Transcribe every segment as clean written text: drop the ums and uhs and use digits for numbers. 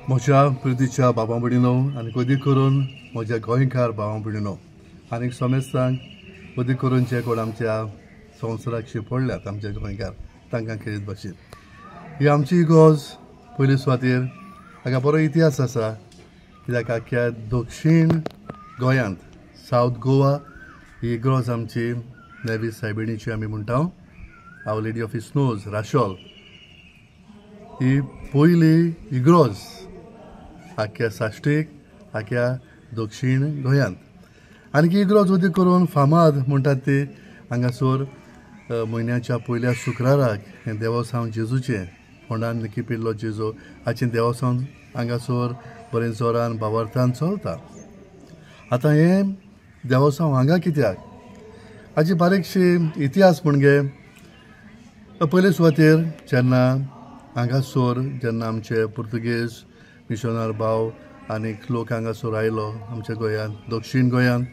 म्हज्या प्रितीच्या बाबा भयणीनो आनी कधी करून म्हज्या गोंयकार भावा भयणीनो आनी समेस्तांक कधी करून जे कोण आमच्या संवसाराक शिपडल्यात आमचे गोंयकार तांकां खेळीत भाशेन ही आमची इगोज पयली सुवातेर हाका बरो इतिहास आसा कित्याक आख्या दक्षिण गोंयांत सावथ गोवा ही इग्रोज आमची नेवी सायबिणीची आमी म्हणटा आवर लेडी ऑफ इस्नोज राशोल ही पयली इग्रोज आख्या साश्टीक आख्या दक्षिण गोंयांत आनी इग्रोज उदी करून फामाद म्हणटात ती हांगासर म्हयन्याच्या पयल्या शुक्राराक हें देवस्थान जेजूचें फोंडान निकी पिल्लो जेजू हाचें देवस्थान हांगासर बरें जोरान भावार्थान चलता. आतां हें देवस्थान हांगा कित्याक हाची बारीकशी इतिहास म्हणजे पयले सुवातेर जेन्ना हांगासर जेन्ना आमचे पुर्तुगेज मिशनर भाव आनीक लोक हांगासर आयलो आमच्या गोंयांत दक्षिण गोंयांत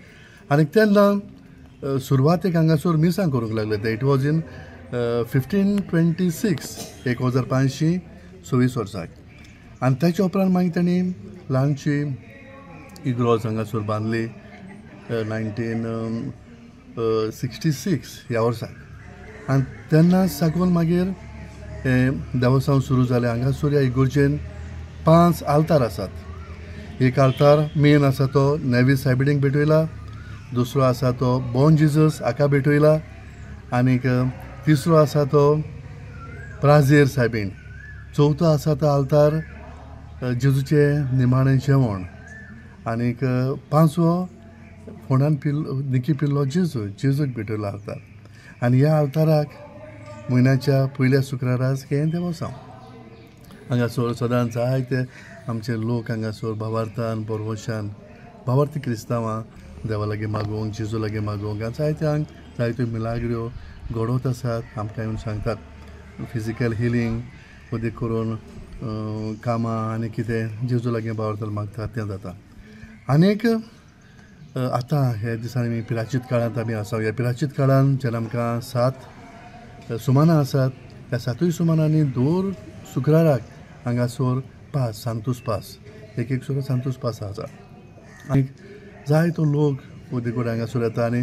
आनी तेन्ना सुरवातेक हांगासर मिरसांग करूंक लागले ते इट वॉज इन 1526 1526 वर्साक आनी तेच्या उपरांत मागीर तेणी ल्हानशी इग्रोज हांगासर बांदली 1966 ह्या वर्साक आनी तेन्ना साकून मागीर देवस्थान सुरू जालें. हांगासर ह्या इगोर्जेन 5 आल्तार आसात. एक आल्तार मेन आसा तो नेवी सायबिणीक भेटयला, दुसरो आसा तो बॉर्न जिजस हाका भेटयला आनीक तिसरो आसा तो प्राझेर सायबीण, चवथो आसा तो आल्तार जेजूचें निमाणें जेवण आनीक पांचवो फोंडान निकी पिल्लो जेजूक भेटयलो आल्तार. आनी ह्या आल्ताराक म्हयन्याच्या पयल्या शुक्राराक हें देवस्थान हांगासर सदांच जायते आमचे लोक हांगासर भावार्थान बोरवोशान भावार्थी क्रिस्तांवां देवा लागीं मागोवंक जेजू लागीं मागोवंक जायत्यांक जायत्यो मिलाग्र्यो घडोवत आसात. आमकां येवन सांगतात फिजिकल हिलींग कधी करून कामां आनी कितें जेजू लागीं भावार्थान मागतात तें जाता. आनीक आतां हे दिसांनी पिराचीत काळांत आमी आसा. ह्या पिराचीत काळांत जेन्ना आमकां 7 सुमानां आसात त्या 7 सुमानांनी दर शुक्राराक हांगासर पास सांतूस पास एक सुद्दां सांतूस पास आसा आनी जायतो लोक उदेगोड हांगासर येता आनी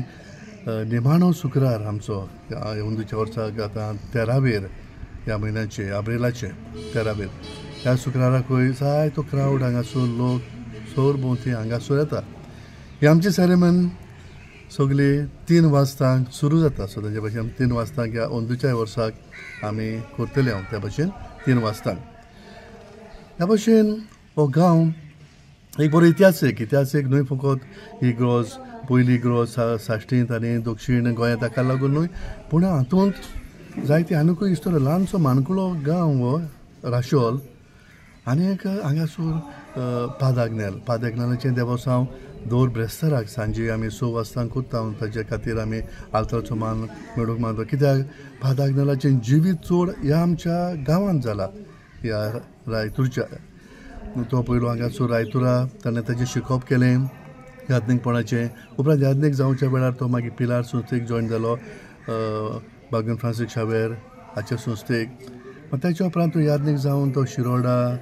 निमाणो शुक्रार आमचो अंदूच्या वर्साक आतां 13वेर ह्या म्हयन्याचे एप्रिलाचे 13वेर ह्या शुक्राराकूय जायतो क्रावड हांगासर लोक सोर भोंवती हांगासर येता. ही आमची सेरेमनी सगळी 3 वाजतांक सुरू जाता. सो तेजे भाशेन 3 वाजतांक ह्या अंदूच्या वर्साक आमी करतले त्या भाशेन 3 वाजतांक. ह्या भाशेन हो गांव एक बरो इतिहासीक न्हय फकत इग्रोज पयली इग्रोज साश्टींत आनी दक्षिण गोंयांत ताका लागून न्हय पूण हातूंत जायती आनीकूय हिस्टोरी ल्हानसो माणकुलो गांव हो राशोल आनीक हांगासर पादाग्नेलाचें देवस्थान दर ब्रेस्ताराक सांजे आमी 6 वाजतांक करता. ताचे खातीर आमी आल्तारचो मान मेळूंक मागता कित्याक पादाग्नेलाचें जिवीत चड ह्या आमच्या गांवांत जाला ह्या रायतूरच्या. तो पयलो हांगासर रायतुरा ताणें ताचें शिकोवप केलें यादनीकपणाचें. उपरांत यादनीक जावच्या वेळार तो मागीर पिलार संस्थेक जॉयन जालो बागून फ्रांसीस शावेर हाचे संस्थेक. ताच्या उपरांत तो यादनीक जावन तो शिरोडा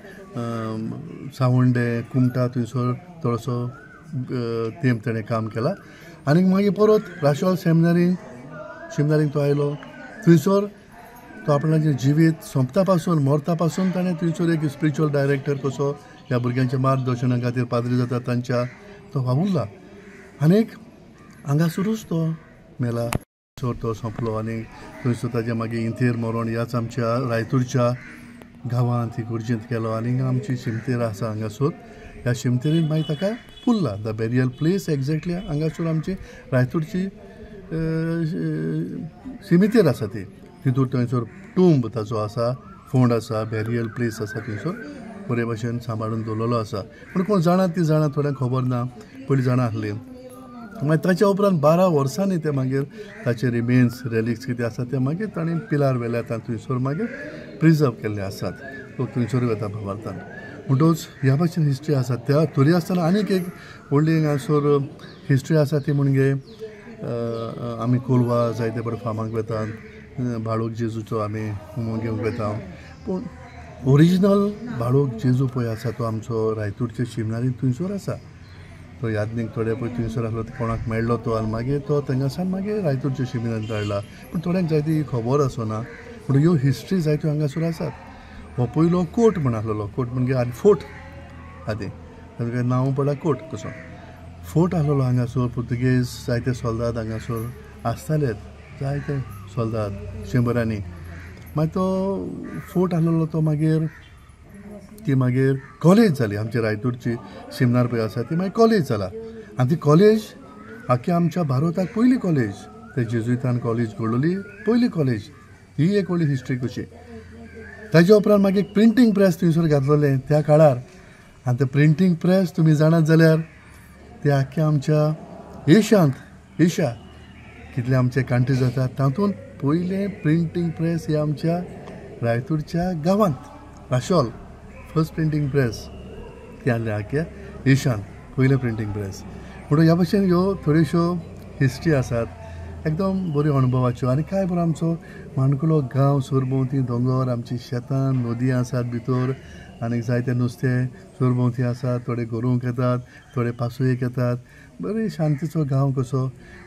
सावंडे कुमटा थंयसर थोडोसो तेंप ताणें काम केलां आनीक मागीर परत राशोल सेमिनारीक तो आयलो. थंयसर तो आपणाचें जिवीत सोंपता पासून मरता पासून ताणें थंयसर एक स्पिरिच्युअल डायरेक्टर कसो ह्या भुरग्यांच्या मार्गदर्शना खातीर पाद्री जाता तांच्या तो वावुरला आनीक हांगासरूच तो मेला. तो सोंपलो आनी थंयसर ताजें मागीर इंतेर मरण ह्याच आमच्या रायतूरच्या गांवांत इगोर्जेंत केलो. आनीक आमची शिमतेर आसा हांगासर ह्या शिमतेरीन मागीर ताका पुरला द बेरियल प्लेस एक्झॅक्टली हांगासर आमची रायतूरची शिमितेर आसा ती. तितूर थंयसर टूंब ताचो आसा, फोंड आसा, बेरियल प्लेस आसा थंयसर बरे भशेन सांबाळून दवरलेलो आसा. पूण कोण जाणा ती जाणा थोड्यांक खबर ना पयलीं जाणा आसली. मागीर ताच्या उपरांत 12 वर्सांनी ते मागीर ताचे रिमेन्स रेलिक्स कितें आसा ते मागीर ताणें पिलार वेल्यात आनी थंयसर मागीर प्रिजर्व केल्ले आसात. लोक थंयसरूय वता भावार्थान. म्हणटच ह्या भाशेन हिस्ट्री आसा. त्या तरी आसतना आनीक एक व्हडली हांगासर हिस्ट्री आसा ती म्हणजे आमी कोलवा जायते बरे फामाक वेतात बाळूक जेजूचो आमी हुमो घेवंक वेता. पूण ओरिजिनल बाळूक जेजू पळय आसा तो आमचो रायतूरच्या शिमनारीन थंयसर आसा. तो यादनीक थोडे पळय थंयसर आसलो कोणाक मेळ्ळो तो आनी मागीर तो थंयसान मागीर रायतूरच्या शिमिनारीन धाडला. पूण थोड्यांक जायती खबर आसना. पूण ह्यो हिस्ट्री जायत्यो हांगासर आसात. हो पयलो कोट म्हण आसलेलो. कोट म्हणजे आनी फोर्ट आदी ताचें नांव पडला कोट कसो. फोर्ट आसलेलो हांगासर. पुर्तुगेज जायते सोल्दाद हांगासर आसताले. जायते सोल्दाद शंबरांनी. मागीर तो फोर्ट आसलेलो तो मागीर ती मागीर कॉलेज जाली. आमची रायतूरची शिमनार पळय आसा ती मागीर कॉलेज जाला. आनी ती कॉलेज आख्या आमच्या भारताक पयली कॉलेज. ते जेजुइतान कॉलेज घडोवली पयली कॉलेज. ही एक व्हडली हिस्ट्री कशी. ताच्या उपरांत मागीर प्रिंटींग प्रेस थंयसर घातलेलें त्या काळार. आनी तें प्रिंटींग प्रेस तुमी जाणात जाल्यार ते आख्या आमच्या एशिया कितले आमचे कंट्री जातात तातूंत पयलें प्रिंटींग प्रेस हे आमच्या रायतूरच्या गांवांत राशोल फर्स्ट प्रिंटींग प्रेस ती आहले आख्या एशियान पयलें प्रिंटींग प्रेस. म्हणून ह्या भशेन ह्यो थोड्योश्यो हिस्ट्री आसात एकदम बऱ्यो अणभवाच्यो. आनी काय बरो आमचो माणकुलो गांव सरभोंवती दोंगर आमची शेतां नदी आसात भितर आनी जायते नुस्तें सरभोंवती आसात. थोडे गरोवंक येतात थोडे पासयेक येतात. बरी शांतीचो गांव कसो.